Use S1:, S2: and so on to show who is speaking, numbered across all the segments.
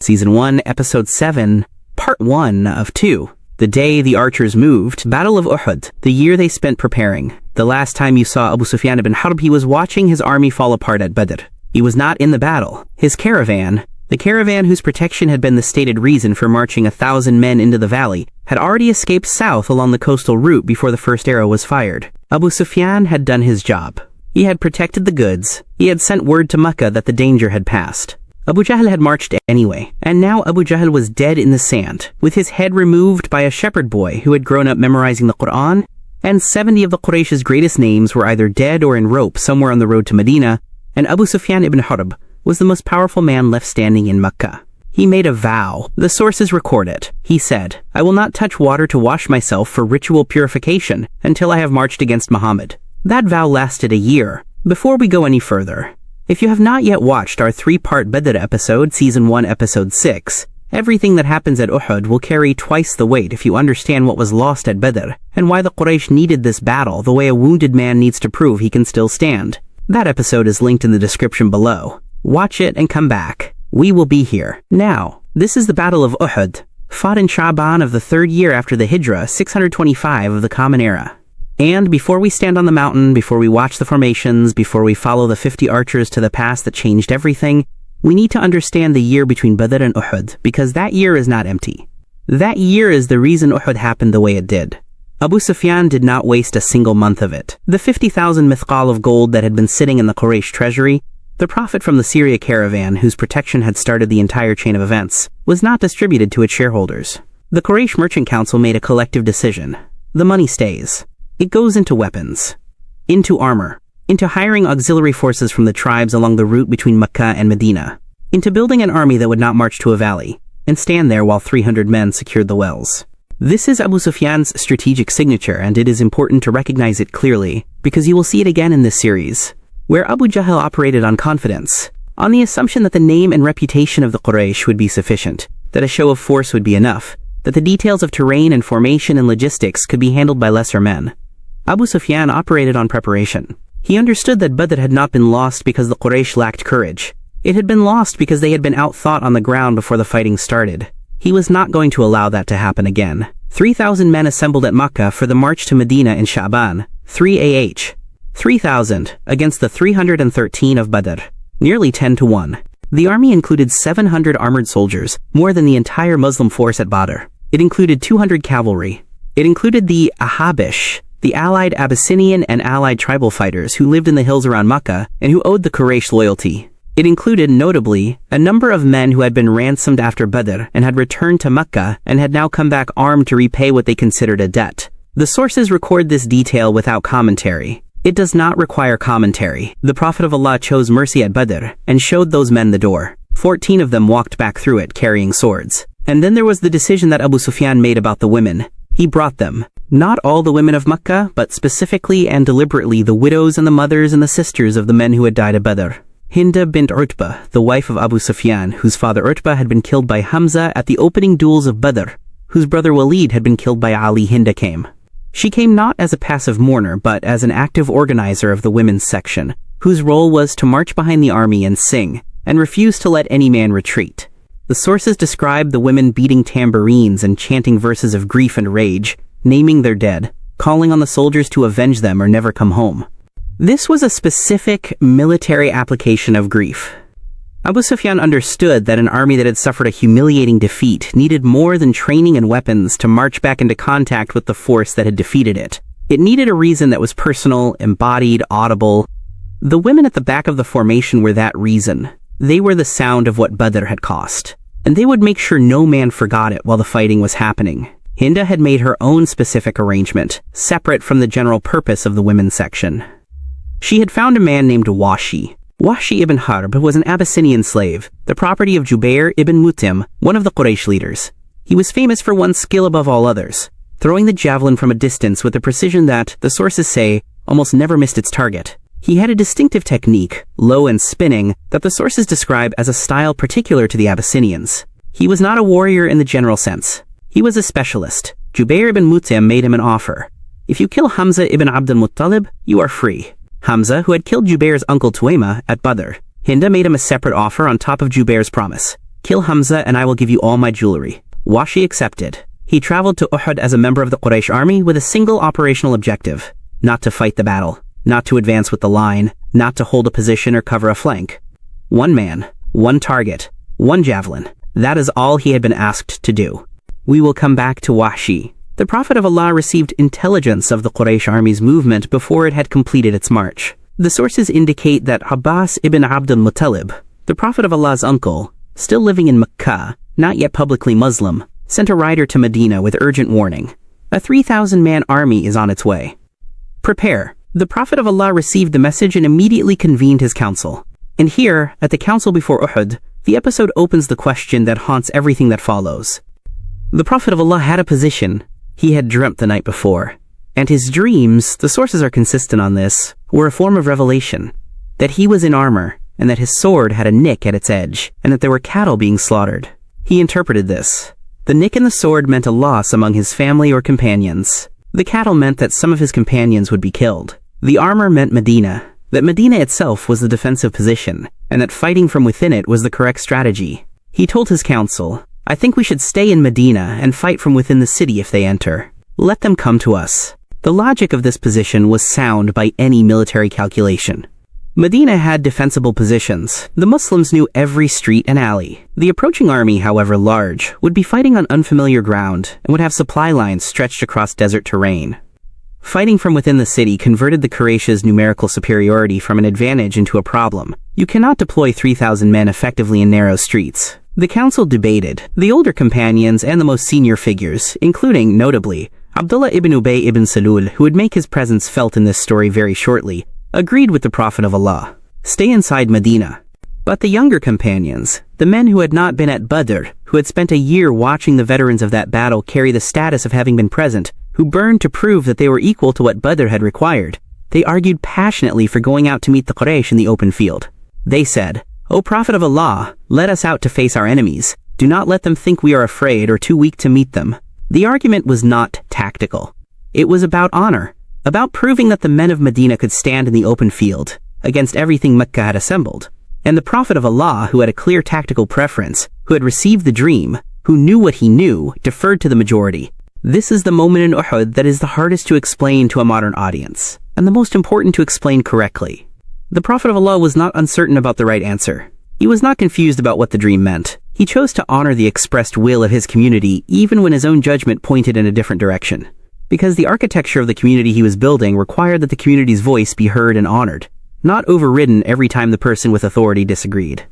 S1: Season 1, Episode 7, Part 1 of 2. The day the archers moved, Battle of Uhud, the year they spent preparing. The last time you saw Abu Sufyan ibn Harb, he was watching his army fall apart at Badr. He was not in the battle. His caravan, the caravan whose protection had been the stated reason for marching 1,000 men into the valley, had already escaped south along the coastal route before the first arrow was fired. Abu Sufyan had done his job. He had protected the goods. He had sent word to Mecca that the danger had passed. Abu Jahl had marched anyway, and now Abu Jahl was dead in the sand, with his head removed by a shepherd boy who had grown up memorizing the Quran, and 70 of the Quraysh's greatest names were either dead or in rope somewhere on the road to Madinah, and Abu Sufyan ibn Harb was the most powerful man left standing in Mecca. He made a vow. The sources record it. He said, "I will not touch water to wash myself for ritual purification until I have marched against Muhammad." That vow lasted a year. Before we go any further, if you have not yet watched our 3-part Badr episode, Season 1, Episode 6, everything that happens at Uhud will carry twice the weight if you understand what was lost at Badr, and why the Quraysh needed this battle the way a wounded man needs to prove he can still stand. That episode is linked in the description below. Watch it and come back. We will be here. Now, this is the Battle of Uhud, fought in Sha'ban of the 3rd year after the Hijrah, 625 of the Common Era. And before we stand on the mountain, before we watch the formations, before we follow the 50 archers to the pass that changed everything, we need to understand the year between Badr and Uhud, because that year is not empty. That year is the reason Uhud happened the way it did. Abu Sufyan did not waste a single month of it. The 50,000 mithqal of gold that had been sitting in the Quraysh treasury, the profit from the Syria caravan, whose protection had started the entire chain of events, was not distributed to its shareholders. The Quraysh Merchant Council made a collective decision. The money stays. It goes into weapons, into armor, into hiring auxiliary forces from the tribes along the route between Mecca and Medina, into building an army that would not march to a valley and stand there while 300 men secured the wells. This is Abu Sufyan's strategic signature, and it is important to recognize it clearly, because you will see it again in this series, where Abu Jahl operated on confidence, on the assumption that the name and reputation of the Quraysh would be sufficient, that a show of force would be enough, that the details of terrain and formation and logistics could be handled by lesser men. Abu Sufyan operated on preparation. He understood that Badr had not been lost because the Quraysh lacked courage. It had been lost because they had been outthought on the ground before the fighting started. He was not going to allow that to happen again. 3,000 men assembled at Makkah for the march to Medina in Sha'ban, 3 AH. 3,000 against the 313 of Badr, nearly 10 to 1. The army included 700 armored soldiers, more than the entire Muslim force at Badr. It included 200 cavalry. It included the Ahabish, the allied Abyssinian and allied tribal fighters who lived in the hills around Mecca and who owed the Quraysh loyalty. It included, notably, a number of men who had been ransomed after Badr and had returned to Mecca and had now come back armed to repay what they considered a debt. The sources record this detail without commentary. It does not require commentary. The Prophet of Allah chose mercy at Badr and showed those men the door. 14 of them walked back through it carrying swords. And then there was the decision that Abu Sufyan made about the women. He brought them. Not all the women of Mecca, but specifically and deliberately the widows and the mothers and the sisters of the men who had died at Badr. Hindah bint Utbah, the wife of Abu Sufyan, whose father Utbah had been killed by Hamzah at the opening duels of Badr, whose brother Walid had been killed by Ali. Hindah came. She came not as a passive mourner, but as an active organizer of the women's section, whose role was to march behind the army and sing, and refuse to let any man retreat. The sources describe the women beating tambourines and chanting verses of grief and rage, naming their dead, calling on the soldiers to avenge them or never come home. This was a specific military application of grief. Abu Sufyan understood that an army that had suffered a humiliating defeat needed more than training and weapons to march back into contact with the force that had defeated it. It needed a reason that was personal, embodied, audible. The women at the back of the formation were that reason. They were the sound of what Badr had cost, and they would make sure no man forgot it while the fighting was happening. Hindah had made her own specific arrangement, separate from the general purpose of the women's section. She had found a man named Wahshi ibn Harb was an Abyssinian slave, the property of Jubair ibn Mut'im, one of the Quraysh leaders. He was famous for one skill above all others, throwing the javelin from a distance with a precision that, the sources say, almost never missed its target. He had a distinctive technique, low and spinning, that the sources describe as a style particular to the Abyssinians. He was not a warrior in the general sense. He was a specialist. Jubair ibn Mut'im made him an offer. If you kill Hamzah ibn Abd al-Muttalib, you are free. Hamzah, who had killed Jubair's uncle Tuwaima at Badr. Hindah made him a separate offer on top of Jubair's promise. Kill Hamzah and I will give you all my jewelry. Wahshi accepted. He traveled to Uhud as a member of the Quraysh army with a single operational objective: not to fight the battle, not to advance with the line, not to hold a position or cover a flank. One man, one target, one javelin. That is all he had been asked to do. We will come back to Wahshi. The Prophet of Allah received intelligence of the Quraysh army's movement before it had completed its march. The sources indicate that Abbas ibn Abd al-Muttalib, the Prophet of Allah's uncle, still living in Mecca, not yet publicly Muslim, sent a rider to Medina with urgent warning. A 3,000-man army is on its way. Prepare. The Prophet of Allah received the message and immediately convened his council. And here, at the council before Uhud, the episode opens the question that haunts everything that follows. The Prophet of Allah had a position he had dreamt the night before, and his dreams, the sources are consistent on this, were a form of revelation, that he was in armor, and that his sword had a nick at its edge, and that there were cattle being slaughtered. He interpreted this. The nick in the sword meant a loss among his family or companions. The cattle meant that some of his companions would be killed. The armor meant Medina, that Medina itself was the defensive position, and that fighting from within it was the correct strategy. He told his council, I think we should stay in Medina and fight from within the city if they enter. Let them come to us. The logic of this position was sound by any military calculation. Medina had defensible positions. The Muslims knew every street and alley. The approaching army, however large, would be fighting on unfamiliar ground and would have supply lines stretched across desert terrain. Fighting from within the city converted the Quraysh's numerical superiority from an advantage into a problem. You cannot deploy 3,000 men effectively in narrow streets. The council debated. The older companions and the most senior figures, including, notably, Abdullah ibn Ubai ibn Salul, who would make his presence felt in this story very shortly, agreed with the Prophet of Allah. Stay inside Medina. But the younger companions, the men who had not been at Badr, who had spent a year watching the veterans of that battle carry the status of having been present, who burned to prove that they were equal to what Badr had required, they argued passionately for going out to meet the Quraysh in the open field. They said, O Prophet of Allah, let us out to face our enemies. Do not let them think we are afraid or too weak to meet them. The argument was not tactical. It was about honor, about proving that the men of Medina could stand in the open field against everything Mecca had assembled. And the Prophet of Allah, who had a clear tactical preference, who had received the dream, who knew what he knew, deferred to the majority. This is the moment in Uhud that is the hardest to explain to a modern audience, and the most important to explain correctly. The Prophet of Allah was not uncertain about the right answer. He was not confused about what the dream meant. He chose to honor the expressed will of his community even when his own judgment pointed in a different direction, because the architecture of the community he was building required that the community's voice be heard and honored, not overridden every time the person with authority disagreed.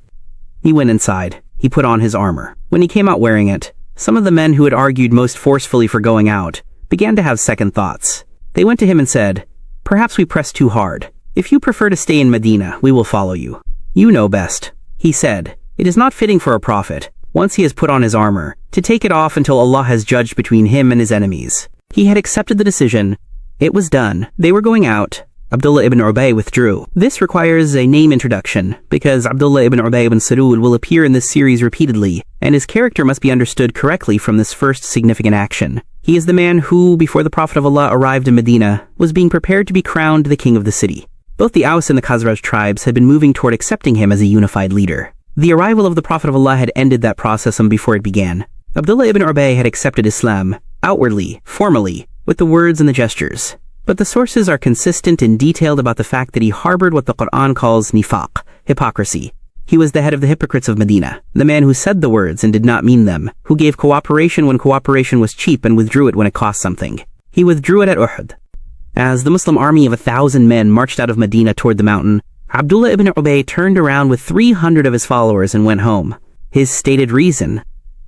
S1: He went inside. He put on his armor. When he came out wearing it, some of the men who had argued most forcefully for going out began to have second thoughts. They went to him and said, Perhaps we pressed too hard. If you prefer to stay in Medina, we will follow you. You know best. He said, It is not fitting for a prophet, once he has put on his armor, to take it off until Allah has judged between him and his enemies. He had accepted the decision. It was done. They were going out. Abdullah ibn Ubai withdrew. This requires a name introduction, because Abdullah ibn Ubai ibn Salul will appear in this series repeatedly, and his character must be understood correctly from this first significant action. He is the man who, before the Prophet of Allah arrived in Medina, was being prepared to be crowned the king of the city. Both the Aus and the Khazraj tribes had been moving toward accepting him as a unified leader. The arrival of the Prophet of Allah had ended that process before it began. Abdullah ibn Ubai had accepted Islam, outwardly, formally, with the words and the gestures. But the sources are consistent and detailed about the fact that he harbored what the Quran calls nifaq, hypocrisy. He was the head of the hypocrites of Medina, the man who said the words and did not mean them, who gave cooperation when cooperation was cheap and withdrew it when it cost something. He withdrew it at Uhud. As the Muslim army of 1,000 men marched out of Medina toward the mountain, Abdullah ibn Ubai turned around with 300 of his followers and went home. His stated reason: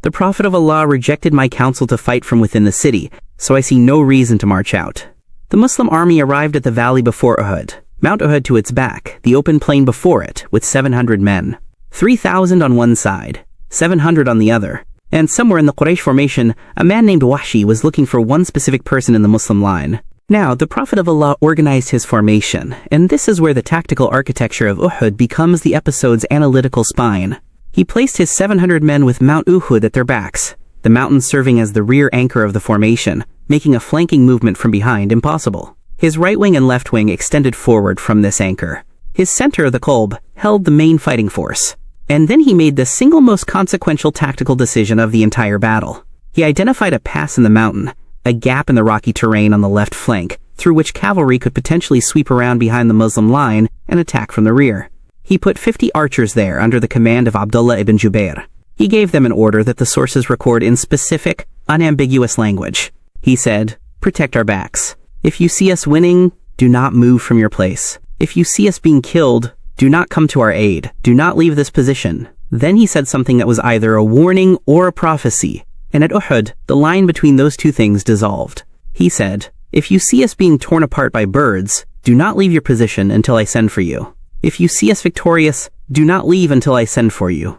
S1: The Prophet of Allah rejected my counsel to fight from within the city, so I see no reason to march out. The Muslim army arrived at the valley before Uhud, Mount Uhud to its back, the open plain before it, with 700 men. 3,000 on one side, 700 on the other. And somewhere in the Quraysh formation, a man named Wahshi was looking for one specific person in the Muslim line. Now, the Prophet of Allah organized his formation, and this is where the tactical architecture of Uhud becomes the episode's analytical spine. He placed his 700 men with Mount Uhud at their backs, the mountain serving as the rear anchor of the formation, making a flanking movement from behind impossible. His right wing and left wing extended forward from this anchor. His center, the Kolb, held the main fighting force. And then he made the single most consequential tactical decision of the entire battle. He identified a pass in the mountain, a gap in the rocky terrain on the left flank, through which cavalry could potentially sweep around behind the Muslim line and attack from the rear. He put 50 archers there under the command of Abdullah ibn Jubair. He gave them an order that the sources record in specific, unambiguous language. He said, "Protect our backs. If you see us winning, do not move from your place. If you see us being killed, do not come to our aid. Do not leave this position." Then he said something that was either a warning or a prophecy, and at Uhud, the line between those two things dissolved. He said, "If you see us being torn apart by birds, do not leave your position until I send for you. If you see us victorious, do not leave until I send for you."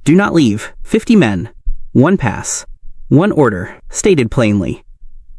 S1: Do not leave. 50 men. One pass. One order. Stated plainly.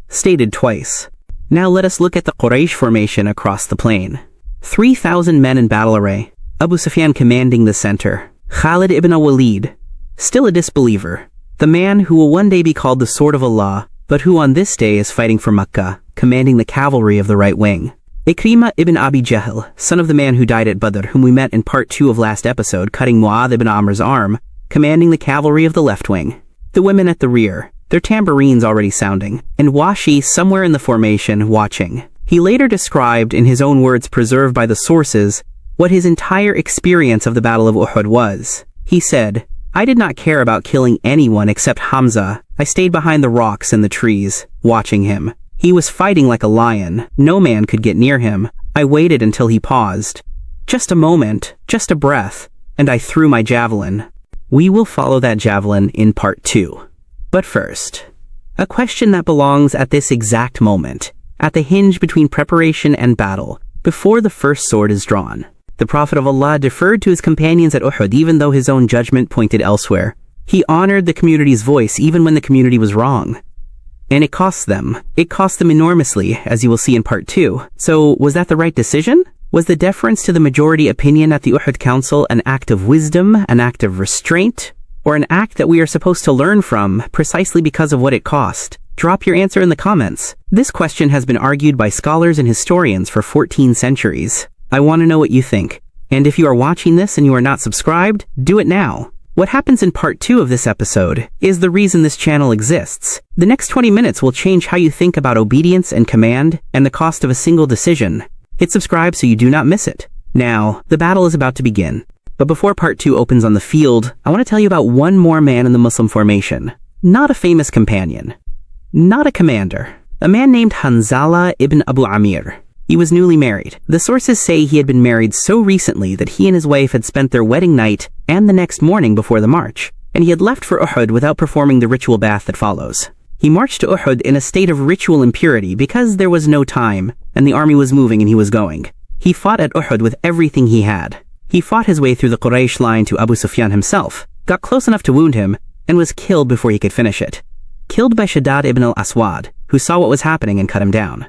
S1: Stated twice. Now let us look at the Quraish formation across the plain. 3,000 men in battle array. Abu Sufyan commanding the center. Khalid ibn al-Walid, still a disbeliever. The man who will one day be called the Sword of Allah, but who on this day is fighting for Makkah, commanding the cavalry of the right wing. Ikrimah ibn Abu Jahl, son of the man who died at Badr, whom we met in part 2 of last episode, cutting Mu'adh ibn Amr's arm, commanding the cavalry of the left wing. The women at the rear, their tambourines already sounding, and Wahshi somewhere in the formation, watching. He later described, in his own words preserved by the sources, what his entire experience of the Battle of Uhud was. He said, "I did not care about killing anyone except Hamzah. I stayed behind the rocks and the trees, watching him. He was fighting like a lion. No man could get near him. I waited until he paused. Just a moment, just a breath, and I threw my javelin." We will follow that javelin in part 2. But first, a question that belongs at this exact moment, at the hinge between preparation and battle, before the first sword is drawn. The Prophet of Allah deferred to his companions at Uhud even though his own judgment pointed elsewhere. He honored the community's voice even when the community was wrong. And it cost them. It cost them enormously, as you will see in part 2. So, was that the right decision? Was the deference to the majority opinion at the Uhud Council an act of wisdom, an act of restraint, or an act that we are supposed to learn from precisely because of what it cost? Drop your answer in the comments. This question has been argued by scholars and historians for 14 centuries. I want to know what you think. And if you are watching this and you are not subscribed, do it now. What happens in part 2 of this episode is the reason this channel exists. The next 20 minutes will change how you think about obedience and command and the cost of a single decision. Hit subscribe so you do not miss it. Now, the battle is about to begin. But before part 2 opens on the field, I want to tell you about one more man in the Muslim formation. Not a famous companion. Not a commander. A man named Hanzalah ibn Abu Amir. He was newly married. The sources say he had been married so recently that he and his wife had spent their wedding night and the next morning before the march, and he had left for Uhud without performing the ritual bath that follows. He marched to Uhud in a state of ritual impurity because there was no time, and the army was moving and he was going. He fought at Uhud with everything he had. He fought his way through the Quraish line to Abu Sufyan himself, got close enough to wound him, and was killed before he could finish it. Killed by Shaddad ibn al-Aswad, who saw what was happening and cut him down.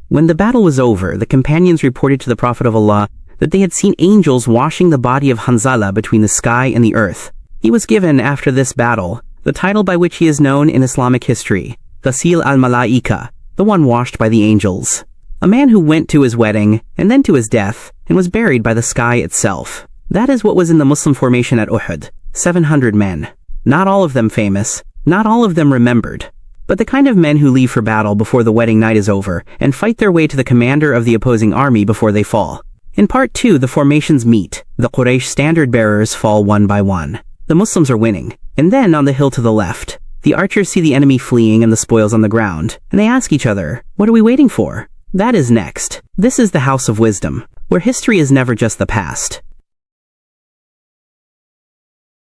S1: When the battle was over, the companions reported to the Prophet of Allah that they had seen angels washing the body of Hanzalah between the sky and the earth. He was given, after this battle, the title by which he is known in Islamic history, Ghasil al-Malaika, the one washed by the angels. A man who went to his wedding, and then to his death, and was buried by the sky itself. That is what was in the Muslim formation at Uhud, 700 men. Not all of them famous, not all of them remembered, but the kind of men who leave for battle before the wedding night is over, and fight their way to the commander of the opposing army before they fall. In part 2, the formations meet. The Quraysh standard bearers fall one by one. The Muslims are winning. And then, on the hill to the left, the archers see the enemy fleeing and the spoils on the ground, and they ask each other, what are we waiting for? That is next. This is the House of Wisdom, where history is never just the past.